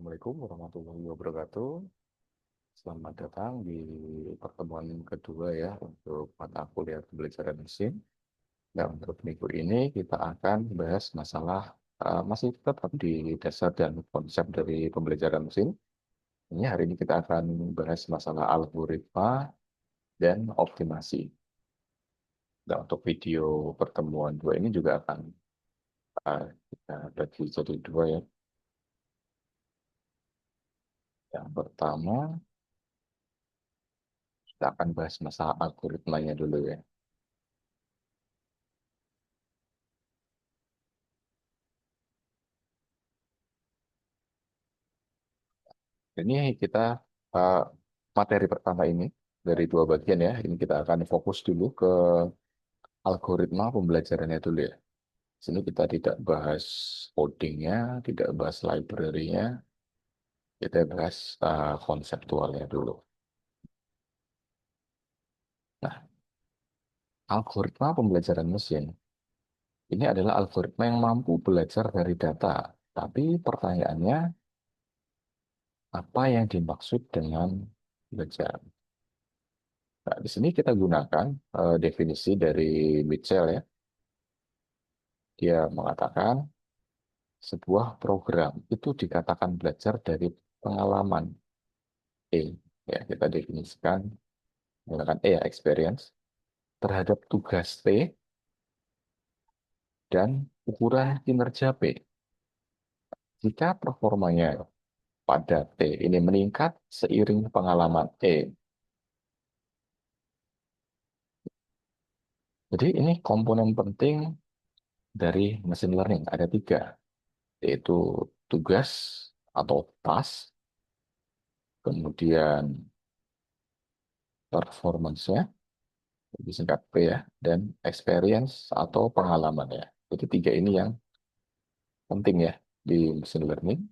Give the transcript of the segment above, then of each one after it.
Assalamualaikum warahmatullahi wabarakatuh. Selamat datang di pertemuan kedua ya untuk mata kuliah pembelajaran mesin. Dan untuk minggu ini kita akan bahas masalah masih tetap di dasar dan konsep dari pembelajaran mesin. Ini hari ini kita akan bahas masalah algoritma dan optimasi. Dan untuk video pertemuan dua ini juga akan kita bagi jadi dua ya. Yang pertama kita akan bahas masalah algoritmanya dulu ya. Ini kita uh, materi pertama ini dari dua bagian ya. Ini kita akan fokus dulu ke algoritma pembelajarannya dulu ya. Sini kita tidak bahas codingnya, tidak bahas library-nya, kita bahas konseptualnya dulu. Nah, algoritma pembelajaran mesin ini adalah algoritma yang mampu belajar dari data. Tapi pertanyaannya, apa yang dimaksud dengan belajar? Nah, di sini kita gunakan definisi dari Mitchell ya. Dia mengatakan sebuah program itu dikatakan belajar dari pengalaman E. Ya, kita definisikan menggunakan E ya, experience terhadap tugas T dan ukuran kinerja P. Jika performanya pada T ini meningkat seiring pengalaman E. Jadi ini komponen penting dari machine learning. Ada tiga, yaitu tugas atau task, kemudian performance-nya, disingkat P ya, dan experience atau pengalaman ya. Jadi tiga ini yang penting ya di machine learning.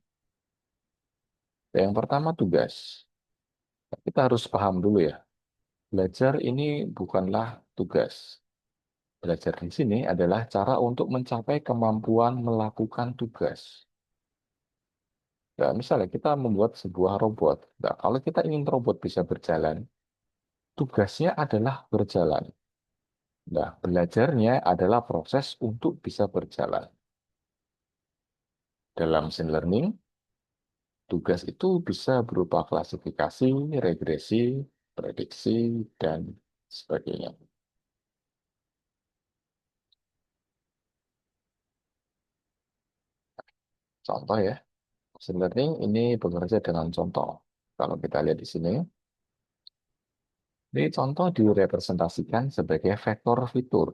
Yang pertama tugas. Kita harus paham dulu ya, belajar ini bukanlah tugas. Belajar di sini adalah cara untuk mencapai kemampuan melakukan tugas. Nah, misalnya kita membuat sebuah robot. Nah, kalau kita ingin robot bisa berjalan, tugasnya adalah berjalan. Nah, belajarnya adalah proses untuk bisa berjalan. Dalam machine learning, tugas itu bisa berupa klasifikasi, regresi, prediksi, dan sebagainya. Contoh ya, machine learning ini bekerja dengan contoh. Kalau kita lihat di sini, ini contoh direpresentasikan sebagai vektor fitur.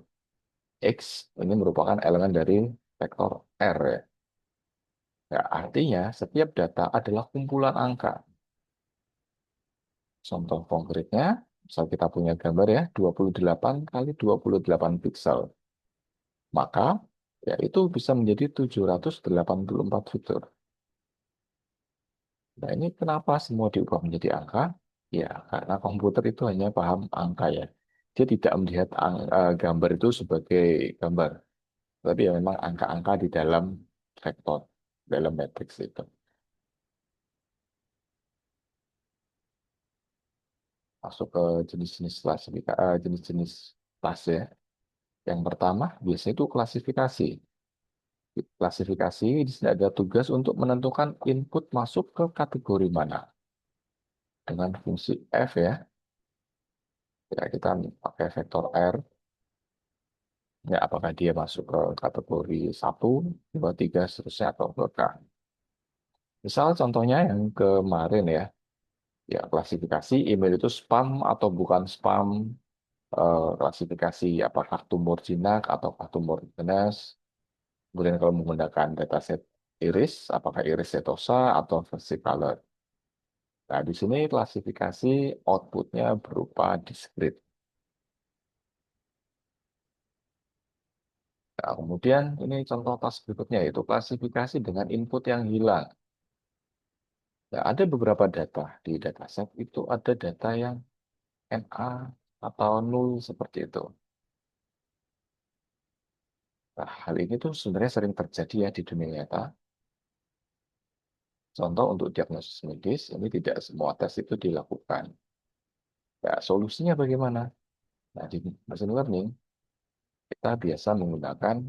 X ini merupakan elemen dari vektor R ya. Ya, artinya setiap data adalah kumpulan angka. Contoh konkretnya, misal kita punya gambar ya, 28 kali 28 piksel. Maka ya itu bisa menjadi 784 fitur. Nah, ini kenapa semua diubah menjadi angka? Ya, karena komputer itu hanya paham angka ya. Dia tidak melihat gambar itu sebagai gambar, tapi ya memang angka-angka di dalam vektor, dalam matriks itu. Masuk ke jenis-jenis jenis-jenis kelas ya. Yang pertama, biasanya itu klasifikasi. Klasifikasi di sini ada tugas untuk menentukan input masuk ke kategori mana. Dengan fungsi F ya, ya kita pakai vektor R, ya apakah dia masuk ke kategori satu, 2, 3, seterusnya atau ke K. Misal contohnya yang kemarin ya, ya klasifikasi email itu spam atau bukan spam, klasifikasi apakah tumor jinak ataukah tumor ganas. Kemudian kalau menggunakan dataset iris, apakah iris setosa atau versicolor. Nah, di sini klasifikasi outputnya berupa diskrit. Nah, kemudian ini contoh tas berikutnya yaitu klasifikasi dengan input yang hilang. Nah, ada beberapa data di dataset itu ada data yang NA atau nol seperti itu. Nah, hal ini tuh sebenarnya sering terjadi ya di dunia nyata. Contoh untuk diagnosis medis, ini tidak semua tes itu dilakukan. Ya, solusinya bagaimana? Nah, di machine learning, kita biasa menggunakan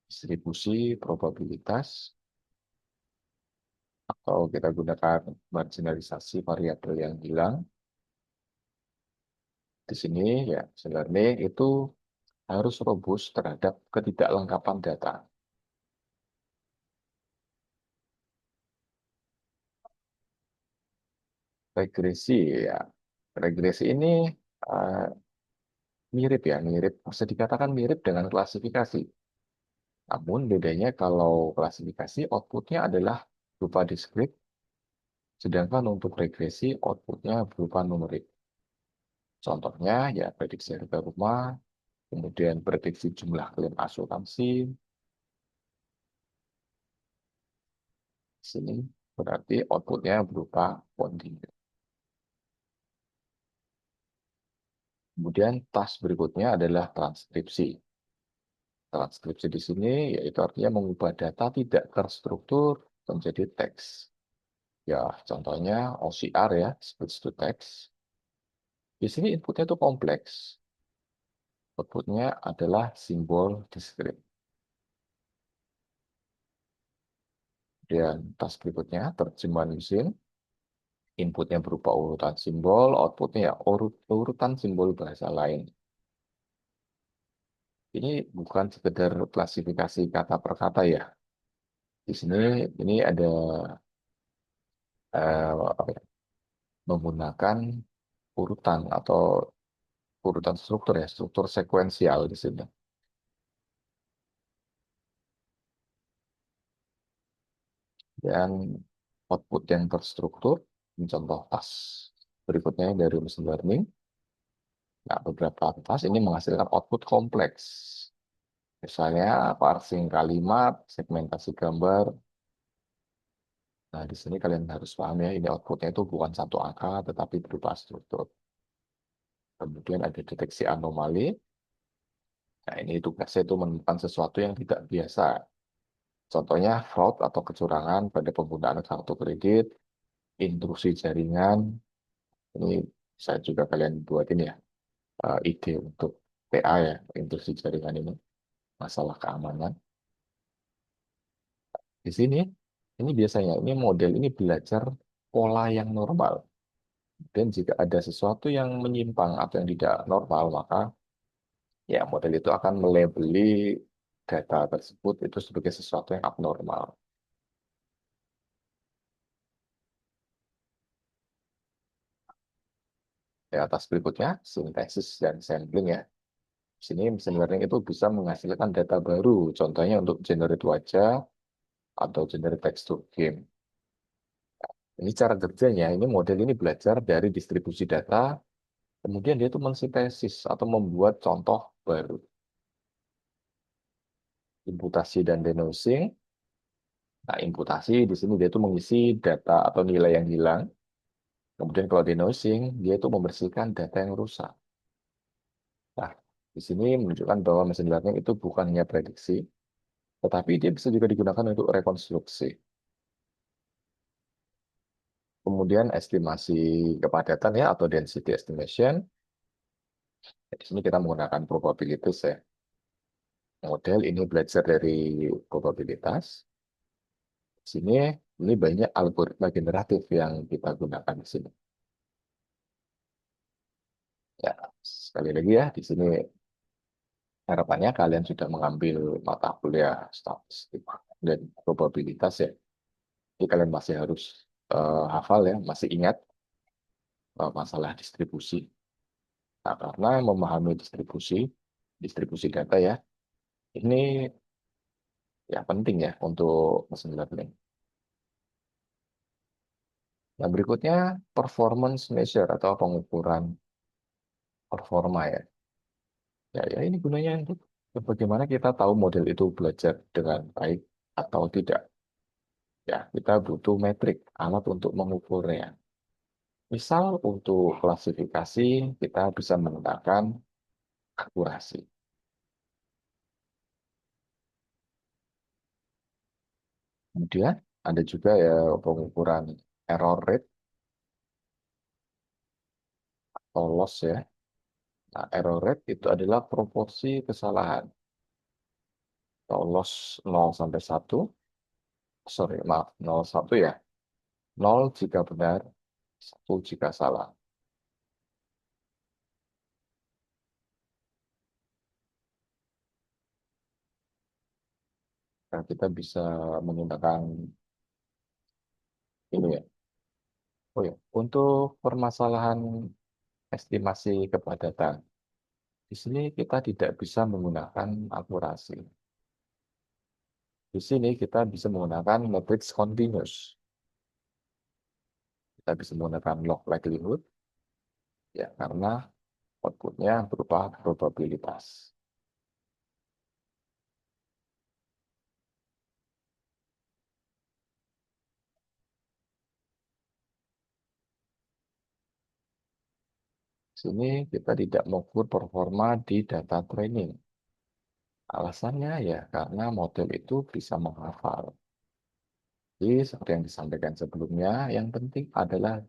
distribusi probabilitas atau kita gunakan marginalisasi variabel yang hilang. Di sini ya, machine learning itu harus robust terhadap ketidaklengkapan data. Regresi ya, regresi ini eh, mirip ya, mirip bisa dikatakan mirip dengan klasifikasi. Namun bedanya kalau klasifikasi outputnya adalah berupa diskrit, sedangkan untuk regresi outputnya berupa numerik. Contohnya ya prediksi harga rumah, kemudian prediksi jumlah klaim asuransi. Di sini berarti outputnya berupa kontinu. Kemudian task berikutnya adalah transkripsi. Transkripsi di sini yaitu artinya mengubah data tidak terstruktur menjadi teks. Ya, contohnya OCR ya, speech to text. Di sini inputnya itu kompleks. Outputnya adalah simbol diskrit. Dan task berikutnya, terjemahan mesin. Inputnya berupa urutan simbol, outputnya ya urutan simbol bahasa lain. Ini bukan sekedar klasifikasi kata per kata ya. Di sini ini ada apa ya, menggunakan urutan atau urutan struktur ya, struktur sekuensial di sini. Dan output yang terstruktur, contoh task berikutnya dari machine learning. Nah, beberapa task ini menghasilkan output kompleks. Misalnya parsing kalimat, segmentasi gambar. Nah, di sini kalian harus paham ya, ini outputnya itu bukan satu angka, tetapi berupa struktur. Kemudian ada deteksi anomali. Nah, ini tugasnya itu menemukan sesuatu yang tidak biasa. Contohnya fraud atau kecurangan pada penggunaan kartu kredit, intrusi jaringan. Ini saya juga kalian buatin ya, ide untuk TA ya, intrusi jaringan ini, masalah keamanan. Di sini, ini biasanya, ini model ini belajar pola yang normal. Dan jika ada sesuatu yang menyimpang atau yang tidak normal, maka ya model itu akan melabeli data tersebut itu sebagai sesuatu yang abnormal. Ya, atas berikutnya, sintesis dan sampling ya. Di sini mesin learning itu bisa menghasilkan data baru, contohnya untuk generate wajah atau generate tekstur game. Ini cara kerjanya, ini model ini belajar dari distribusi data, kemudian dia itu mensintesis atau membuat contoh baru. Imputasi dan denoising. Nah, imputasi di sini dia itu mengisi data atau nilai yang hilang. Kemudian kalau denoising, dia itu membersihkan data yang rusak. Nah, di sini menunjukkan bahwa mesin learning itu bukan hanya prediksi, tetapi dia bisa juga digunakan untuk rekonstruksi. Kemudian estimasi kepadatan ya atau density estimation. Di sini kita menggunakan probabilities ya. Model ini belajar dari probabilitas. Di sini ini banyak algoritma generatif yang kita gunakan di sini. Ya, sekali lagi ya, di sini harapannya kalian sudah mengambil mata kuliah statistik dan probabilitas ya. Jadi kalian masih harus hafal ya, masih ingat masalah distribusi. Nah, karena memahami distribusi, distribusi data ya, ini ya penting ya untuk machine learning. Yang berikutnya, performance measure atau pengukuran performa ya. Ya, ini gunanya untuk bagaimana kita tahu model itu belajar dengan baik atau tidak. Ya, kita butuh metrik, alat untuk mengukurnya. Misal untuk klasifikasi, kita bisa menggunakan akurasi. Kemudian Ada juga ya pengukuran error rate atau loss ya. Nah, error rate itu adalah proporsi kesalahan atau loss 0 sampai 1. Sorry, maaf, 0 1 ya. 0 jika benar, 1 jika salah. Nah, kita bisa menggunakan ini ya. Oh ya, untuk permasalahan estimasi kepadatan, di sini kita tidak bisa menggunakan akurasi. Di sini kita bisa menggunakan matrix continuous. Kita bisa menggunakan log likelihood, ya karena outputnya berupa probabilitas. Di sini kita tidak mengukur performa di data training. Alasannya ya karena model itu bisa menghafal. Jadi seperti yang disampaikan sebelumnya, yang penting adalah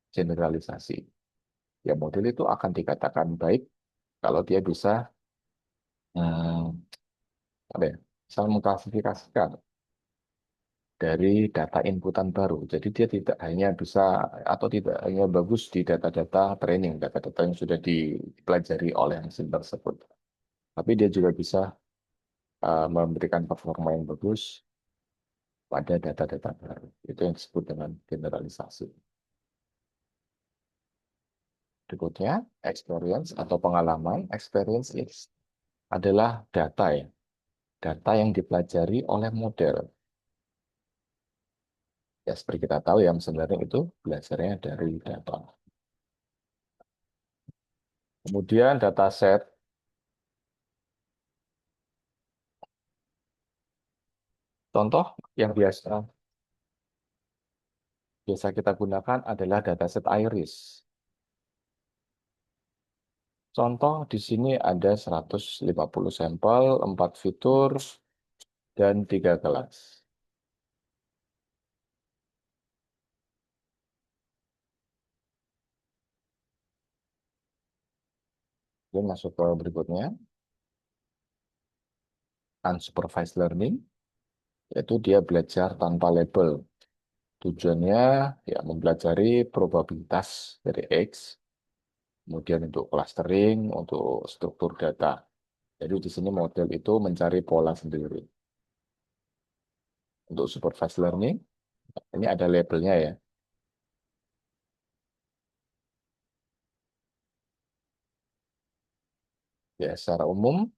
generalisasi. Ya model itu akan dikatakan baik kalau dia bisa hmm, apa ya, bisa mengklasifikasikan dari data inputan baru. Jadi dia tidak hanya bisa atau tidak hanya bagus di data-data training, data-data yang sudah dipelajari oleh mesin tersebut. Tapi dia juga bisa memberikan performa yang bagus pada data-data baru. Itu yang disebut dengan generalisasi. Berikutnya, experience atau pengalaman. Experience adalah data ya. Data yang dipelajari oleh model. Ya, seperti kita tahu ya, mesin learning itu belajarnya dari data. Kemudian dataset. Contoh yang biasa biasa kita gunakan adalah dataset iris. Contoh di sini ada 150 sampel, 4 fitur, dan 3 kelas. Kemudian masuk ke berikutnya, unsupervised learning, yaitu dia belajar tanpa label. Tujuannya ya mempelajari probabilitas dari X, kemudian untuk clustering, untuk struktur data. Jadi di sini model itu mencari pola sendiri. Untuk supervised learning, ini ada labelnya ya. Ya, secara umum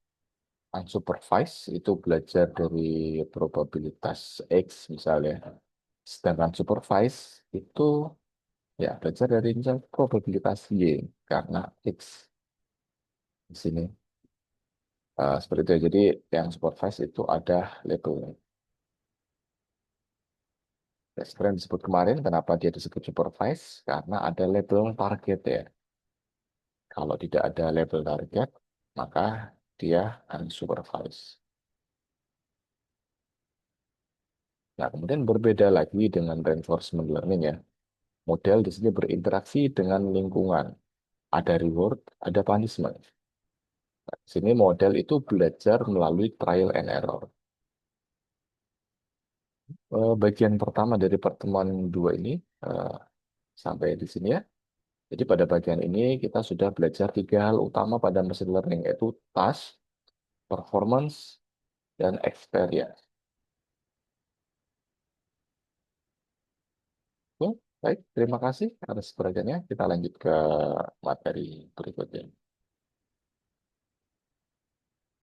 unsupervised itu belajar dari probabilitas X misalnya. Sedangkan supervised itu ya belajar dari misal probabilitas Y karena X di sini. Seperti itu ya. Jadi yang supervised itu ada labelnya. Ya, seperti yang disebut kemarin, kenapa dia disebut supervised? Karena ada label target ya. Kalau tidak ada label target, maka dia unsupervised. Nah, kemudian berbeda lagi dengan reinforcement learning ya. Model di sini berinteraksi dengan lingkungan. Ada reward, ada punishment. Di sini model itu belajar melalui trial and error. Bagian pertama dari pertemuan dua ini eh, sampai di sini ya. Jadi pada bagian ini kita sudah belajar 3 hal utama pada machine learning, yaitu task, performance, dan experience. Oke, baik, terima kasih atas perhatiannya. Kita lanjut ke materi berikutnya.